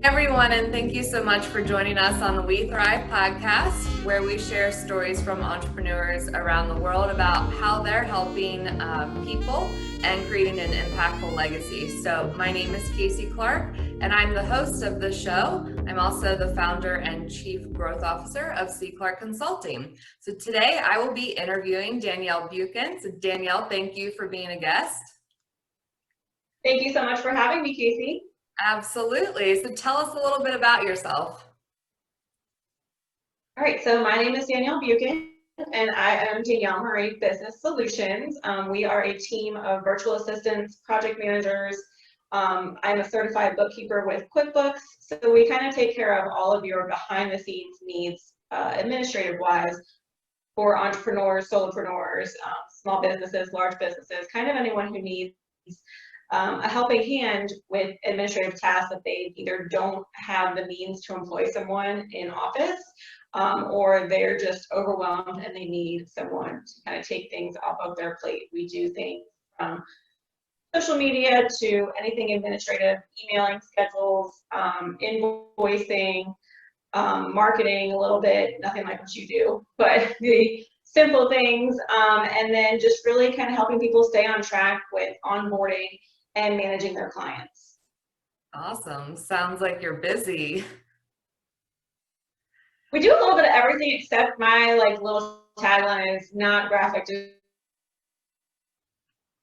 Everyone, and thank you so much for joining us on the weTHRIVE podcast, where we share stories from entrepreneurs around the world about how they're helping people and creating an impactful legacy. So my name is Casey Clark, and I'm the host of the show. I'm also the founder and chief growth officer of C. Clark Consulting. So today I will be interviewing Danielle Buchen. So Danielle, thank you for being a guest. Thank you so much for having me, Casey. Absolutely. So tell us a little bit about yourself. All right, so my name is Danielle Buchen, and I am Danielle Marie Business Solutions. We are a team of virtual assistants, project managers. I'm a certified bookkeeper with QuickBooks, so we kind of take care of all of your behind-the-scenes needs, administrative-wise, for entrepreneurs, solopreneurs, small businesses, large businesses, kind of anyone who needs a helping hand with administrative tasks that they either don't have the means to employ someone in office, or they're just overwhelmed and they need someone to kind of take things off of their plate. We do things from social media to anything administrative, emailing schedules, invoicing, marketing a little bit, nothing like what you do, but the simple things, and then just really kind of helping people stay on track with onboarding and managing their clients. Awesome. Sounds like you're busy. We do a little bit of everything except my little tagline is not graphic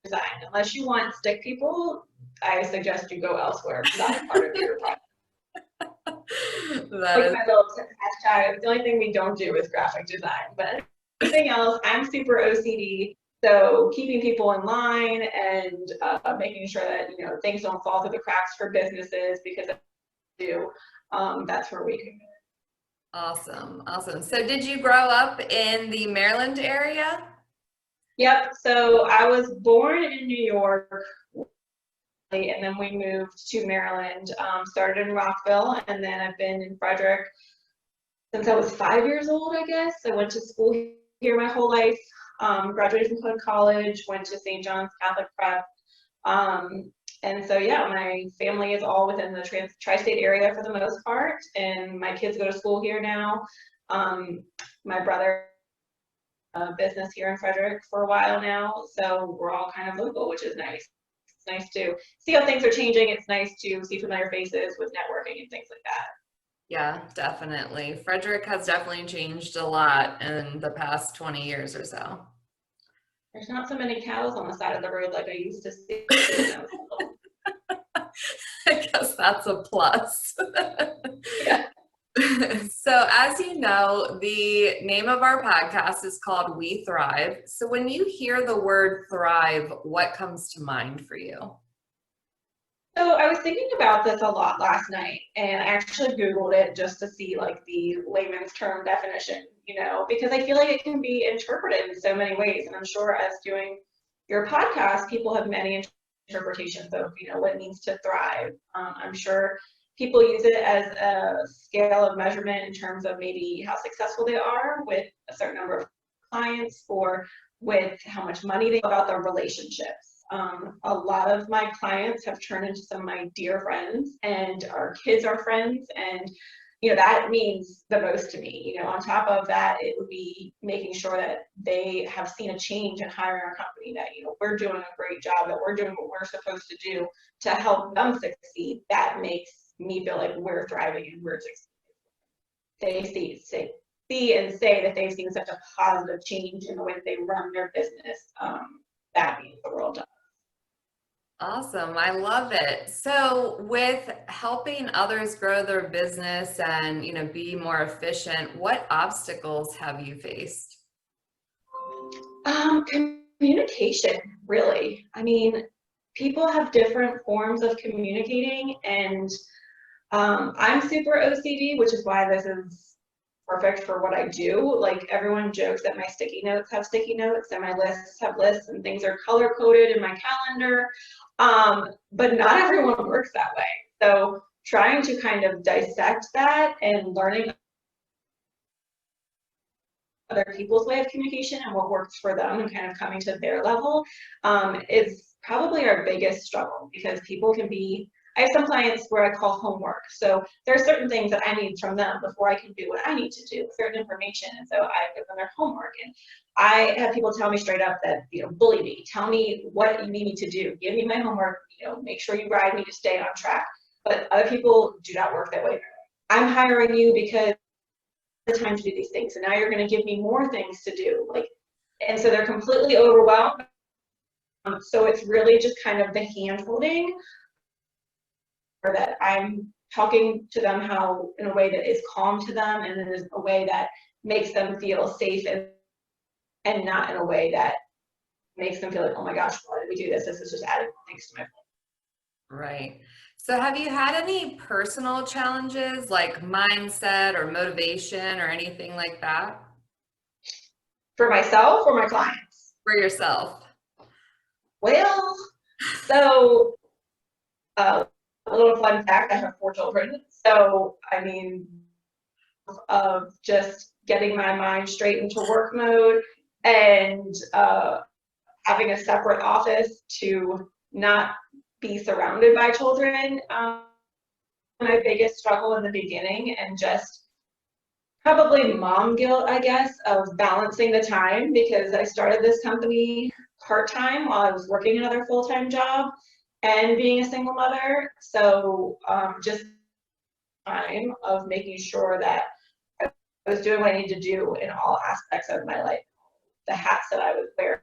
design. Unless you want stick people, I suggest you go elsewhere. That's part of your project. My little hashtag, the only thing we don't do is graphic design, but anything else, I'm super OCD. So keeping people in line and making sure that things don't fall through the cracks for businesses, because if they do, that's where we can. Awesome. So did you grow up in the Maryland area? Yep. So I was born in New York, and then we moved to Maryland. Started in Rockville, and then I've been in Frederick since I was 5 years old, I guess. I went to school here my whole life. Graduated from Hood College, went to St. John's Catholic Prep. And so, yeah, my family is all within the tri-state area for the most part, and my kids go to school here now. My brother business here in Frederick for a while now, so we're all kind of local, which is nice. It's nice to see how things are changing. It's nice to see familiar faces with networking and things like that. Yeah, definitely. Frederick has definitely changed a lot in the past 20 years or so. There's not so many cows on the side of the road like I used to see. I guess that's a plus. Yeah. So as you know, the name of our podcast is called weTHRIVE. So when you hear the word thrive, what comes to mind for you? So I was thinking about this a lot last night, and I actually Googled it just to see the layman's term definition, because I feel like it can be interpreted in so many ways. And I'm sure as doing your podcast, people have many interpretations of, what it means to thrive. I'm sure people use it as a scale of measurement in terms of maybe how successful they are with a certain number of clients, or with how much money they have about their relationships. A lot of my clients have turned into some of my dear friends, and our kids are friends, and that means the most to me. On top of that, it would be making sure that they have seen a change in hiring our company, that we're doing a great job, that we're doing what we're supposed to do to help them succeed. That makes me feel like we're thriving and we're succeeding. They see and say that they've seen such a positive change in the way that they run their business. That means the world to us. Awesome. I love it. So with helping others grow their business and, be more efficient, what obstacles have you faced? Communication, really. I mean, people have different forms of communicating, and I'm super OCD, which is why this is perfect for what I do. Like, everyone jokes that my sticky notes have sticky notes and my lists have lists, and things are color coded in my calendar. But not everyone works that way. So trying to kind of dissect that and learning other people's way of communication and what works for them and kind of coming to their level is probably our biggest struggle, because people can be I have some clients where I call homework. So there are certain things that I need from them before I can do what I need to do, certain information. And so I give them their homework. And I have people tell me straight up that, bully me, tell me what you need me to do, give me my homework, make sure you guide me to stay on track. But other people do not work that way. I'm hiring you because the time to do these things, and now you're going to give me more things to do, and so they're completely overwhelmed. So it's really just kind of the hand holding, or that I'm talking to them in a way that is calm to them, and in a way that makes them feel safe, and not in a way that makes them feel like, oh my gosh, why did we do this? This is just adding things to my plate. Right. So have you had any personal challenges like mindset or motivation or anything like that? For myself or my clients? For yourself. Well, so a little fun fact, I have 4 children. So, of just getting my mind straight into work mode, and having a separate office to not be surrounded by children, my biggest struggle in the beginning, and just probably mom guilt, I guess, of balancing the time, because I started this company part-time while I was working another full-time job and being a single mother. So just time of making sure that I was doing what I needed to do in all aspects of my life, the hats that I was wearing.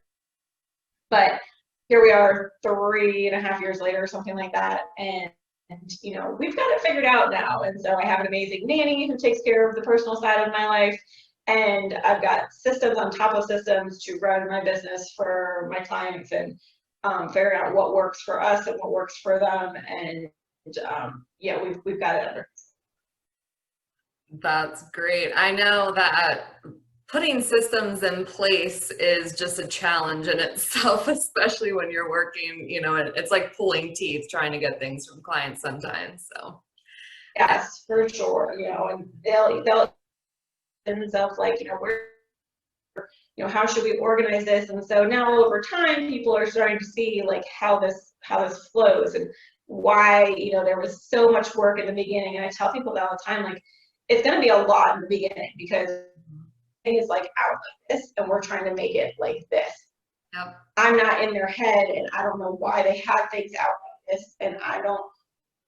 But here we are 3.5 years later, something like that, and we've got it figured out now. And so I have an amazing nanny who takes care of the personal side of my life, and I've got systems on top of systems to run my business for my clients, and figure out what works for us and what works for them. And yeah, we've got it under. That's great. I know that putting systems in place is just a challenge in itself, especially when you're working, it's like pulling teeth trying to get things from clients sometimes. So yes, for sure. And they'll themselves like, how should we organize this? And so now over time, people are starting to see like how this flows, and why, there was so much work in the beginning. And I tell people that all the time, like, it's going to be a lot in the beginning, because things like out like this, and we're trying to make it like this. Yep. I'm not in their head, and I don't know why they have things out like this, and I don't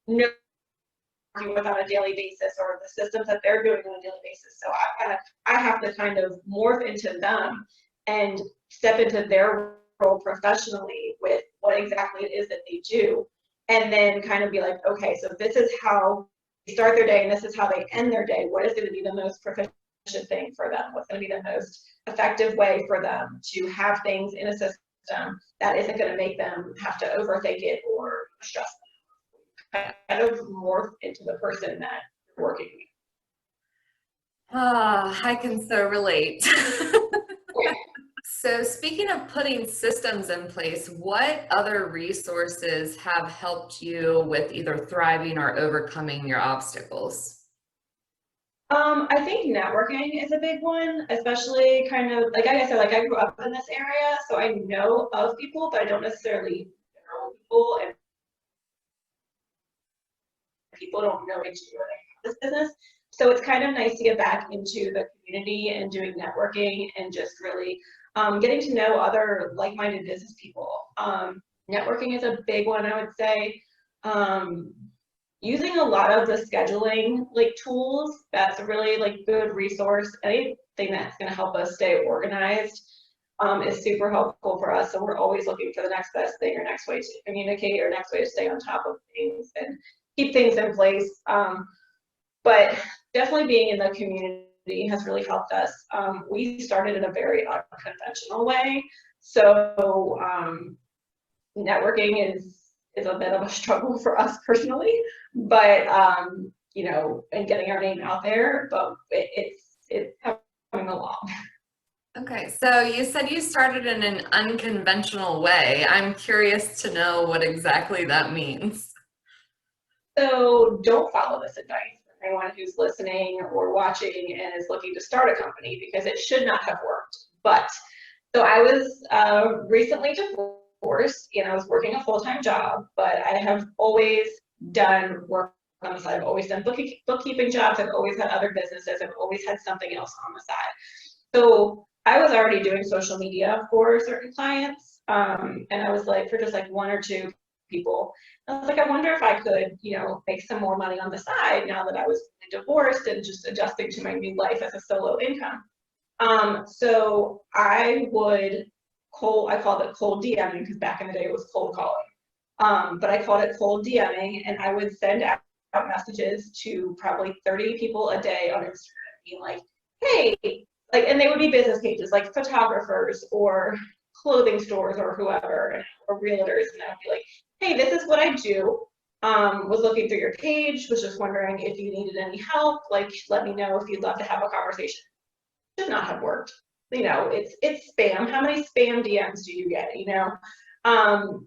know with on a daily basis, or the systems that they're doing on a daily basis. So I have to kind of morph into them and step into their role professionally with what exactly it is that they do, and then kind of be like, okay, so this is how they start their day, and this is how they end their day. What is going to be the most proficient thing for them? What's going to be the most effective way for them to have things in a system that isn't going to make them have to overthink it or stress them? Kind of morph into the person that you're working with. I can so relate. So speaking of putting systems in place, what other resources have helped you with either thriving or overcoming your obstacles? I think networking is a big one, especially kind of like I said, like I grew up in this area, so I know of people, but I don't necessarily know people, and people don't know each other in this business. So it's kind of nice to get back into the community and doing networking, and just really getting to know other like-minded business people. Networking is a big one, I would say. Using a lot of the scheduling tools, that's a really good resource. Anything that's going to help us stay organized is super helpful for us. So we're always looking for the next best thing, or next way to communicate, or next way to stay on top of things and keep things in place. But definitely being in the community has really helped us. We started in a very unconventional way, so networking is a bit of a struggle for us personally, but and getting our name out there, but it's coming along. Okay, so you said you started in an unconventional way. I'm curious to know what exactly that means. So don't follow this advice for anyone who's listening or watching and is looking to start a company, because it should not have worked. But so I was recently divorced, I was working a full-time job, but I have always done work on the side. I've always done bookkeeping jobs. I've always had other businesses. I've always had something else on the side. So I was already doing social media for certain clients. And I was like, for just like one or two people, I was like, I wonder if I could, you know, make some more money on the side now that I was divorced and just adjusting to my new life as a solo income. So I would I called it cold DMing, because back in the day it was cold calling. But I called it cold DMing, and I would send out messages to probably 30 people a day on Instagram, being like, hey, like, and they would be business pages, like photographers or clothing stores or whoever, or realtors, and I would be like, hey, this is what I do. Was looking through your page, was just wondering if you needed any help, like, let me know if you'd love to have a conversation. Should not have worked. You know, it's spam. How many spam DMs do you get, you know?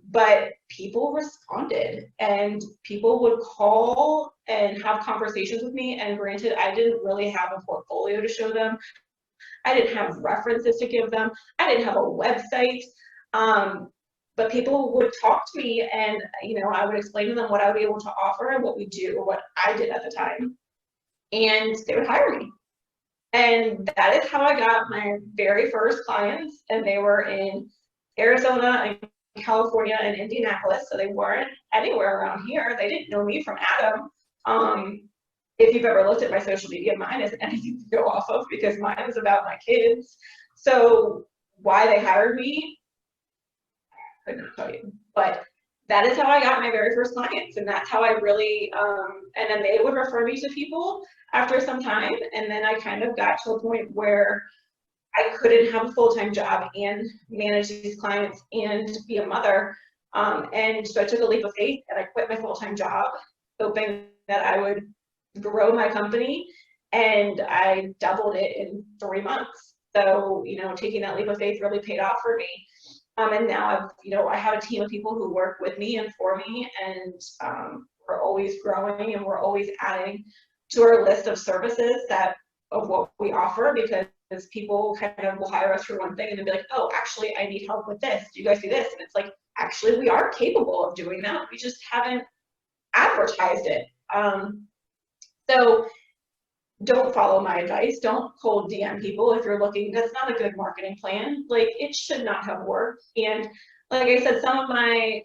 But people responded, and people would call and have conversations with me. And granted, I didn't really have a portfolio to show them. I didn't have references to give them. I didn't have a website. But people would talk to me, and, you know, I would explain to them what I would be able to offer and what we do, or what I did at the time. And they would hire me. And that is how I got my very first clients. And they were in Arizona and California and Indianapolis. So they weren't anywhere around here. They didn't know me from Adam. If you've ever looked at my social media, mine isn't anything to go off of, because mine is about my kids. So why they hired me, I could not tell you. But that is how I got my very first clients. And that's how I really, and then they would refer me to people after some time. And then I kind of got to a point where I couldn't have a full-time job and manage these clients and be a mother. And so I took a leap of faith, and I quit my full-time job, hoping that I would grow my company, and I doubled it in 3 months. So, you know, taking that leap of faith really paid off for me. And now I have a team of people who work with me and for me, and we're always growing, and we're always adding to our list of services of what we offer, because people kind of will hire us for one thing and then be like, oh, actually, I need help with this. Do you guys do this? And it's like, actually, we are capable of doing that. We just haven't advertised it. So don't follow my advice. Don't cold DM people if you're looking. That's not a good marketing plan. Like, it should not have worked. And like I said, some of my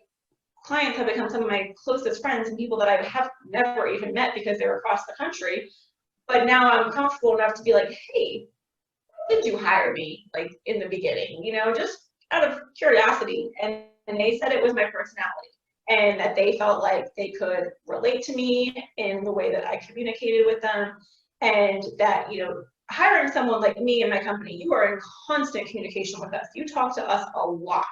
clients have become some of my closest friends, and people that I have never even met because they're across the country. But now I'm comfortable enough to be like, hey, why did you hire me, like, in the beginning? You know, just out of curiosity. And they said it was my personality, and that they felt like they could relate to me in the way that I communicated with them. And that, you know, hiring someone like me in my company, you are in constant communication with us. You talk to us a lot.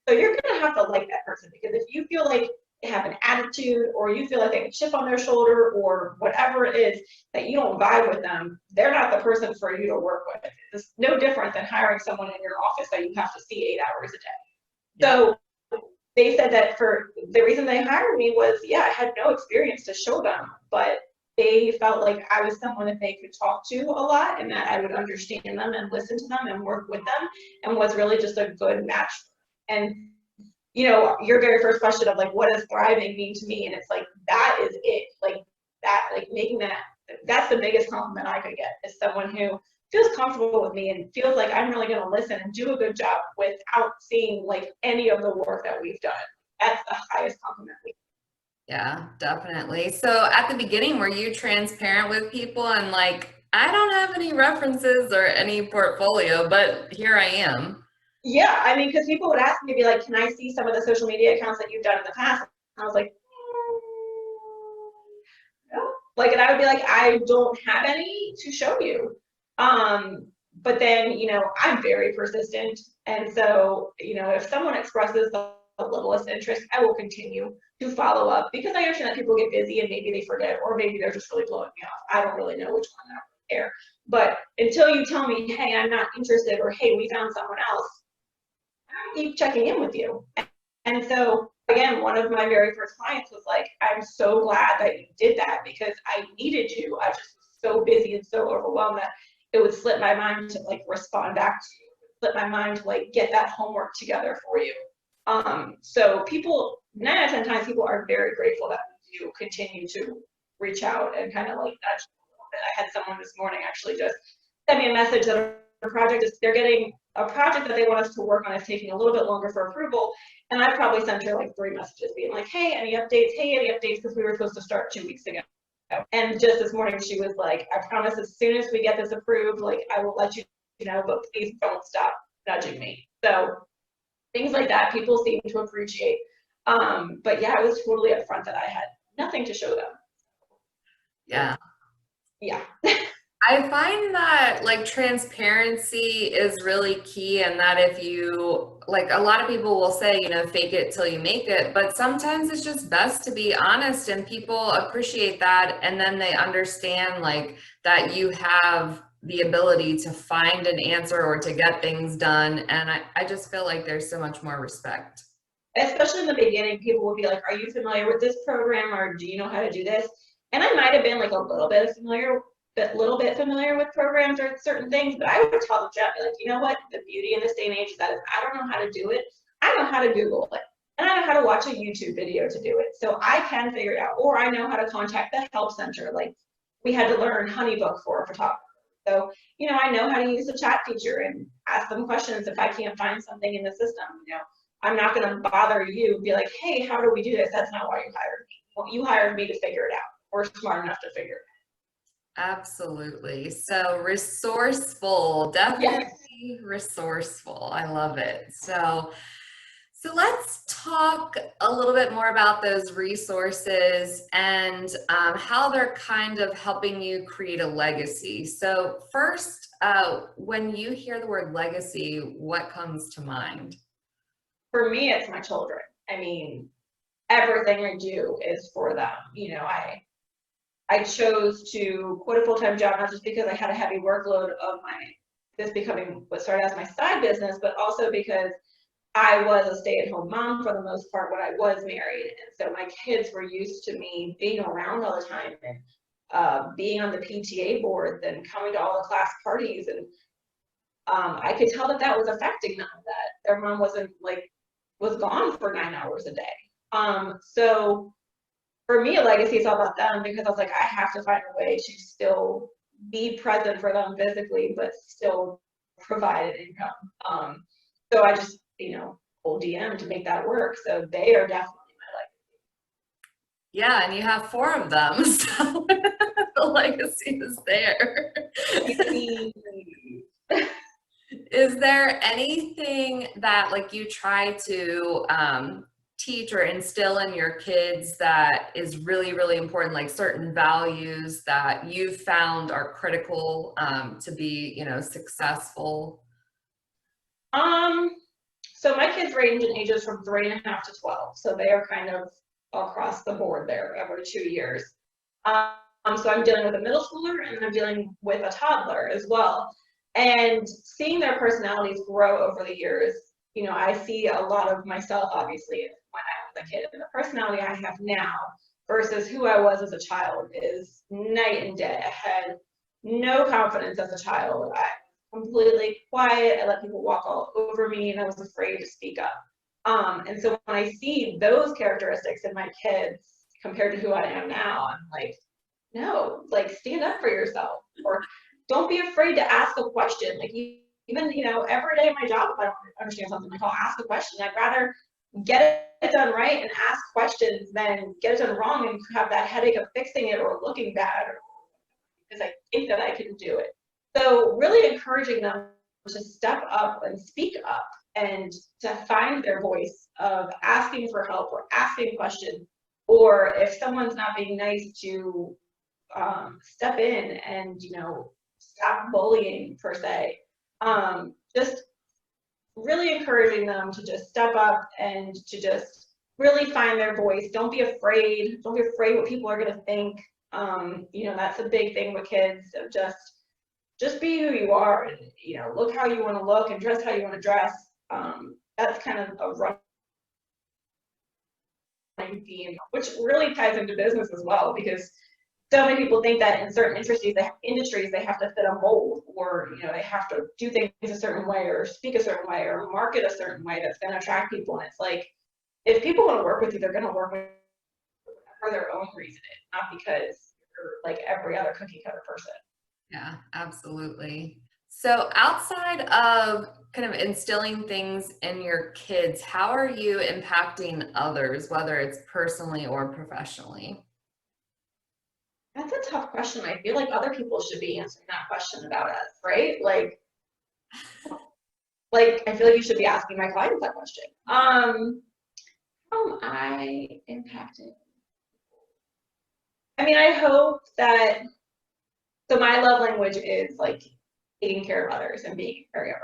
So you're going to have to like that person, because if you feel like they have an attitude, or you feel like they have a chip on their shoulder, or whatever it is, that you don't vibe with them, they're not the person for you to work with. It's no different than hiring someone in your office that you have to see 8 hours a day. Yeah. So they said that for the reason they hired me was, yeah, I had no experience to show them, but they felt like I was someone that they could talk to a lot, and that I would understand them and listen to them and work with them, and was really just a good match. And, you know, your very first question of like, what does thriving mean to me? And it's like, that is it. Like that, like making that's the biggest compliment I could get, is someone who feels comfortable with me and feels like I'm really going to listen and do a good job without seeing like any of the work that we've done. That's the highest compliment we. Yeah, definitely. So at the beginning, were you transparent with people and like, I don't have any references or any portfolio, but here I am? Yeah, I mean, because people would ask me, be like, can I see some of the social media accounts that you've done in the past? And I was like, no. Like, and I would be like, I don't have any to show you. But then, you know, I'm very persistent. And so, you know, if someone expresses the littlest interest, I will continue to follow up, because I understand that people get busy and maybe they forget, or maybe they're just really blowing me off. I don't really know which one, I don't care. But until you tell me, hey, I'm not interested, or hey, we found someone else, I keep checking in with you. And so again, one of my very first clients was like, I'm so glad that you did that, because I needed you. I just was so busy and so overwhelmed that it would slip my mind to like respond back to you, slip my mind to like get that homework together for you. So people, 9 out of 10 times, people are very grateful that to continue to reach out and kind of like nudge them a little bit. I had someone this morning actually just send me a message that they're getting a project that they want us to work on is taking a little bit longer for approval. And I probably sent her like 3 messages being like, hey, any updates? Hey, any updates? Because we were supposed to start 2 weeks ago. And just this morning, she was like, I promise as soon as we get this approved, like I will let you know, but please don't stop nudging me. So things like that, people seem to appreciate. But yeah, I was totally upfront that I had nothing to show them. Yeah. Yeah. I find that like transparency is really key, and that if you like, a lot of people will say, fake it till you make it, but sometimes it's just best to be honest, and people appreciate that, and then they understand like that you have the ability to find an answer or to get things done. And I just feel like there's so much more respect. Especially in the beginning, people will be like, are you familiar with this program, or do you know how to do this? And I might have been like a little bit familiar with programs or certain things, but I would tell them gently, like, you know what, the beauty in this day and age is that if I don't know how to do it, I know how to Google it, and I know how to watch a YouTube video to do it. So I can figure it out, or I know how to contact the help center. Like we had to learn HoneyBook for a photographer. So, I know how to use the chat feature and ask them questions if I can't find something in the system. I'm not going to bother you and be like, hey, how do we do this? That's not why you hired me. Well, you hired me to figure it out. We're smart enough to figure it out. Absolutely. So resourceful, definitely. Yes. Resourceful. I love it. So let's talk a little bit more about those resources and how they're kind of helping you create a legacy. So first, when you hear the word legacy, what comes to mind? For me, it's my children. I mean, everything I do is for them. I chose to quit a full-time job, not just because I had a heavy workload of this becoming what started as my side business, but also because I was a stay-at-home mom for the most part when I was married. And so my kids were used to me being around all the time and being on the PTA boards and coming to all the class parties. And I could tell that was affecting them, that their mom was gone for 9 hours a day. So for me, a legacy is all about them, because I was like, I have to find a way to still be present for them physically, but still provide an income. So I just, pull DM to make that work. So they are definitely my legacy. Yeah, and you have 4 of them, so the legacy is there. Is there anything that like you try to teach or instill in your kids that is really, really important, like certain values that you've found are critical to be, successful? So my kids range in ages from 3.5 to 12. So they are kind of across the board there every 2 years. So I'm dealing with a middle schooler, and I'm dealing with a toddler as well. And seeing their personalities grow over the years, I see a lot of myself, obviously, when I was a kid. And the personality I have now versus who I was as a child is night and day. I had no confidence as a child. I was completely quiet. I let people walk all over me, and I was afraid to speak up. And so when I see those characteristics in my kids compared to who I am now, I'm like, no, like stand up for yourself, or don't be afraid to ask a question. Like even, every day in my job, if I don't understand something, like I'll ask a question. I'd rather get it done right and ask questions than get it done wrong and have that headache of fixing it or looking bad, because I think that I can do it. So really encouraging them to step up and speak up and to find their voice of asking for help or asking questions, or if someone's not being nice, to step in and stop bullying per se. Just really encouraging them to just step up and to just really find their voice. Don't be afraid. Don't be afraid what people are going to think. That's a big thing with kids, of just be who you are, and look how you want to look and dress how you want to dress. That's kind of a running theme, which really ties into business as well, because so many people think that in certain industries they have to fit a mold, or they have to do things a certain way, or speak a certain way, or market a certain way that's going to attract people. And it's like, if people want to work with you, they're going to work with you. for their own reason, not because you're like every other cookie cutter person. Yeah, absolutely. So outside of kind of instilling things in your kids, how are you impacting others, whether it's personally or professionally? That's a tough question. I feel like other people should be answering that question about us, right? Like I feel like you should be asking my clients that question. How am I impacting? I mean, I hope that, so my love language is like taking care of others and being a caregiver.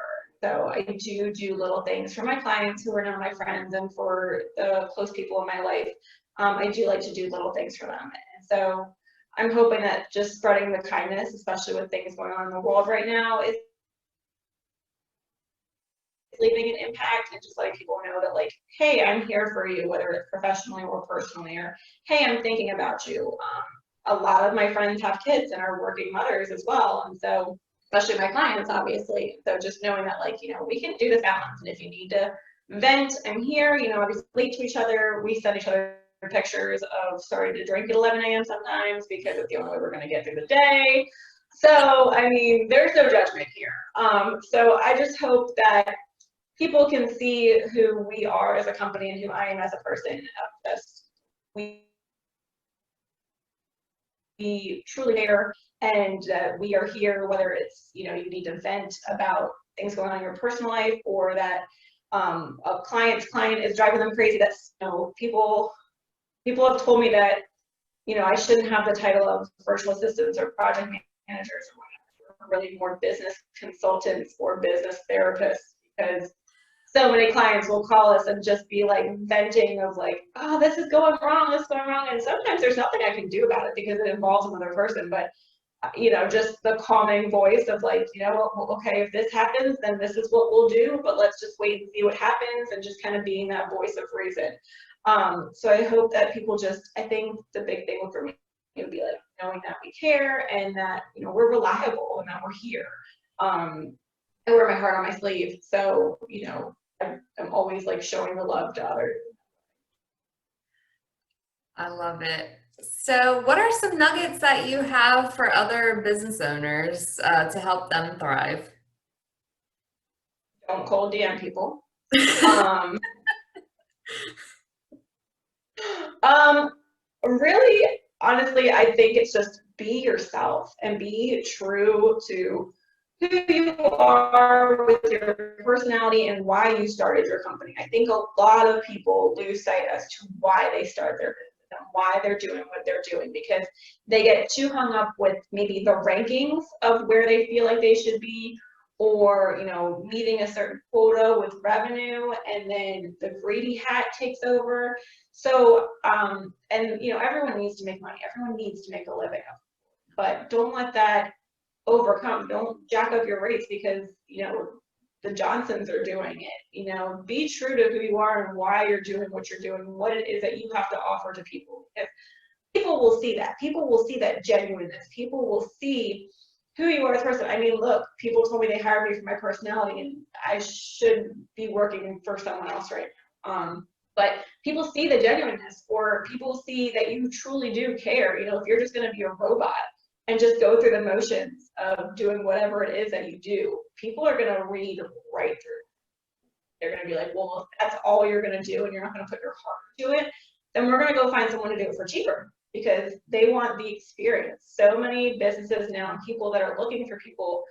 So I do little things for my clients who are now my friends and for the close people in my life. I do like to do little things for them. And so I'm hoping that just spreading the kindness, especially with things going on in the world right now, is leaving an impact and just letting people know that, like, hey, I'm here for you, whether it's professionally or personally, or hey, I'm thinking about you. A lot of my friends have kids and are working mothers as well, and so especially my clients, obviously. So just knowing that, like, we can do this balance, and if you need to vent, I'm here. Obviously late to each other. We send each other pictures of starting to drink at 11 a.m. sometimes because it's the only way we're going to get through the day. So I mean, there's no judgment here. So I just hope that people can see who we are as a company and who I am as a person. Just we truly care, and we are here, whether it's you need to vent about things going on in your personal life, or that a client's client is driving them crazy. That's people have told me that I shouldn't have the title of virtual assistants or project managers or whatever. We're really more business consultants or business therapists, because so many clients will call us and just be like venting of like, oh, this is going wrong, and sometimes there's nothing I can do about it because it involves another person. But just the calming voice of like, well, okay, if this happens, then this is what we'll do, but let's just wait and see what happens, and just kind of being that voice of reason. So I hope that people I think the big thing for me would be like knowing that we care, and that we're reliable, and that we're here. I wear my heart on my sleeve, so I'm always like showing the love to others. I love it. So what are some nuggets that you have for other business owners to help them thrive? Don't cold DM people. Really, honestly, I think it's just be yourself and be true to who you are with your personality and why you started your company. I think a lot of people lose sight as to why they start their business and why they're doing what they're doing, because they get too hung up with maybe the rankings of where they feel like they should be, or meeting a certain quota with revenue, and then the greedy hat takes over. So and everyone needs to make money, everyone needs to make a living, but don't let that don't jack up your rates because the Johnsons are doing it. Be true to who you are and why you're doing what you're doing, what it is that you have to offer to people. If people will see that, people will see that genuineness, people will see who you are as a person. I mean, look, people told me they hired me for my personality, and I should be working for someone else right now. But people see the genuineness, or people see that you truly do care. If you're just going to be a robot and just go through the motions of doing whatever it is that you do, people are going to read right through. They're going to be like, well, if that's all you're going to do and you're not going to put your heart into it, then we're going to go find someone to do it for cheaper, because they want the experience. So many businesses now and people that are looking for people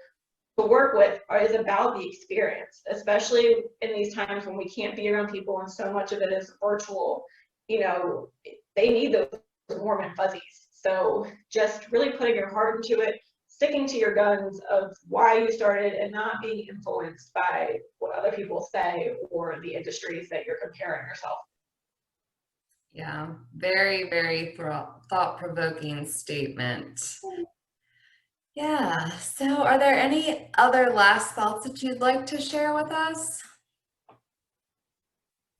to work with is about the experience, especially in these times when we can't be around people and so much of it is virtual. They need those warm and fuzzies. So just really putting your heart into it, sticking to your guns of why you started, and not being influenced by what other people say or the industries that you're comparing yourself. Yeah, very, very thought-provoking statement. Yeah, so are there any other last thoughts that you'd like to share with us?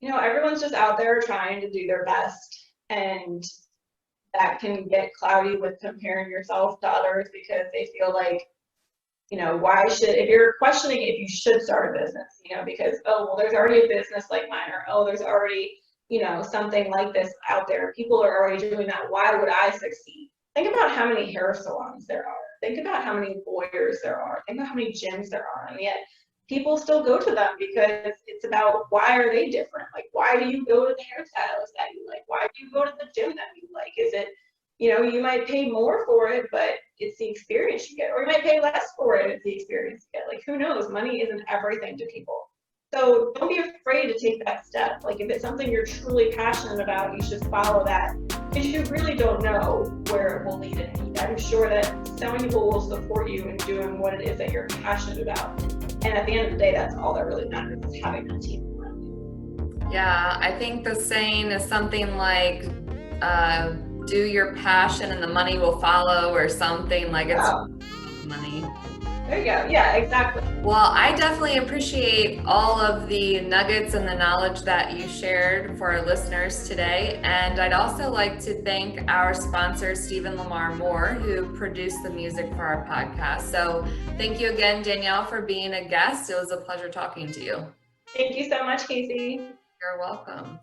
Everyone's just out there trying to do their best, and that can get cloudy with comparing yourself to others, because they feel like, if you're questioning if you should start a business, because, oh, well, there's already a business like mine, or, oh, there's already something like this out there. People are already doing that. Why would I succeed? Think about how many hair salons there are. Think about how many lawyers there are. Think about how many gyms there are. And yet people still go to them because it's about why are they different? Like, why do you go to the hairstylist that you like? Why do you go to the gym that you like? Is it, you might pay more for it, but it's the experience you get. Or you might pay less for it, it's the experience you get. Like, who knows? Money isn't everything to people. So don't be afraid to take that step. Like, if it's something you're truly passionate about, you should follow that, because you really don't know where it will lead in the end. I'm sure that so many people will support you in doing what it is that you're passionate about. And at the end of the day, that's all that really matters, is having a team around you. Yeah, I think the saying is something like, do your passion and the money will follow, or something like it's money. There you go. Yeah, exactly. Well, I definitely appreciate all of the nuggets and the knowledge that you shared for our listeners today. And I'd also like to thank our sponsor, Stephen Lamar Moore, who produced the music for our podcast. So thank you again, Danielle, for being a guest. It was a pleasure talking to you. Thank you so much, Casey. You're welcome.